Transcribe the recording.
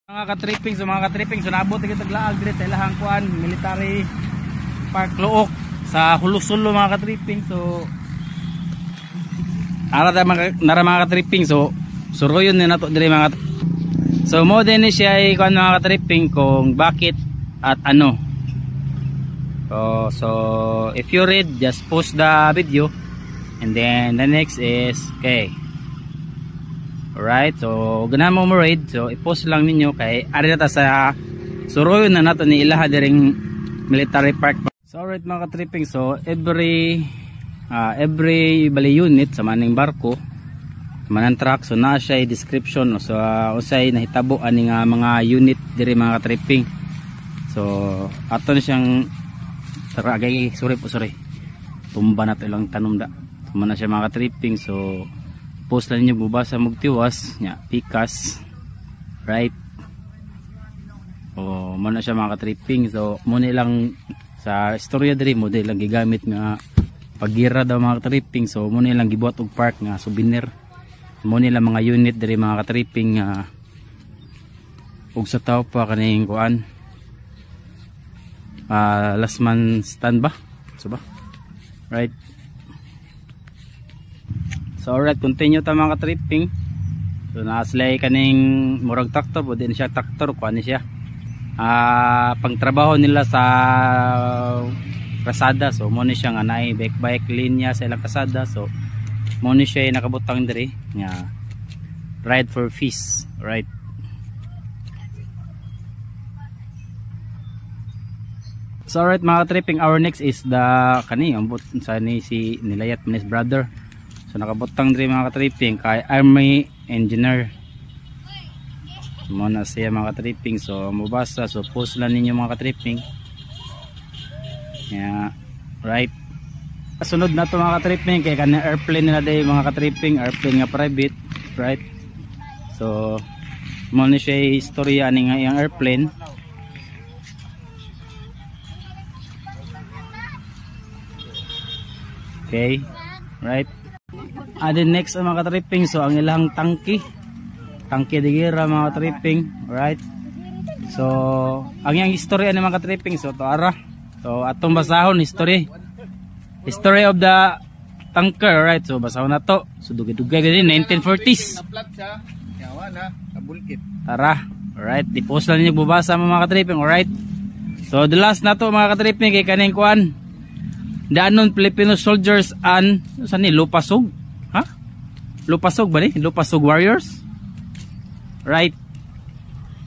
Mga ka-tripping, so nabot ito taglaag dire sa ilahang kuan, military park Luok sa Hulusulo mga ka-tripping. So ara mga ka-tripping, so suruyon ni nato dire mga. So mo din ni siya ay kuan mga ka-tripping kung bakit at ano. So if you read, just post the video and then the next is okay. Alright, so ganahan mo read, so i-post lang ninyo kay ari na ta sa suruyon na nato ni ilaha diring military park. So alright mga ka-tripping, so every bali unit sa maning barko, sa manang truck, so na siya description so usay nahitabo ani nga mga unit diri mga ka-tripping. So aton siyang taragay, sorry tumba na to ilang tanom da. Tumba na siya mga ka-tripping, so post lang niyo bubasa magtiwas nya pikas, right? O mo na siya mga ka-tripping. So mo nilang sa istorya diri mo lang gigamit nga pagira daw mga ka-tripping. So mo nilang gibuhat og park nga souvenir. Mo nila mga unit diri mga ka-tripping ug sa tao pa kaning kuan last man stand ba? So ba? Right? So alright, continue ta mga ka-tripping. So naaslay kaning murag traktor, o din siya traktor, kuan siya pangtrabaho nila sa kasada. So mo ni siya nga naay bike linya sa ilang kasada. So mo ni siya nakabutang diri nga ride for fish, right? So alright mga ka-tripping, our next is the kani ambot sa ni si Nilayat Manis brother. So nakabutang diri mga ka-tripping kay Army Engineer. Mo na siya mga ka-tripping, so mabasa, so post lang ninyo mga ka-tripping. Yeah, right. Sunod na to mga ka-tripping kay kanang airplane nila day mga ka-tripping, airplane nga private, right? So mo ni siya istorya ani nga yang airplane. Okay, right. Then next mga ka-tripping, so ang ilang tangke digira mga ka-tripping, right? So ang yang istorya ni mga ka-tripping, so to ara, so atong basahon history of the tanker, right? So basahon na to, so dugay-dugay gani 1940s tara, alright, i-post lang ninyo bubasa mga ka-tripping, alright? So the last na to mga ka-tripping kay kaning kuan, the unknown Filipino soldiers and saan ni Lupasog? Ha? Lupasog ba ni? Lupasog warriors? Right?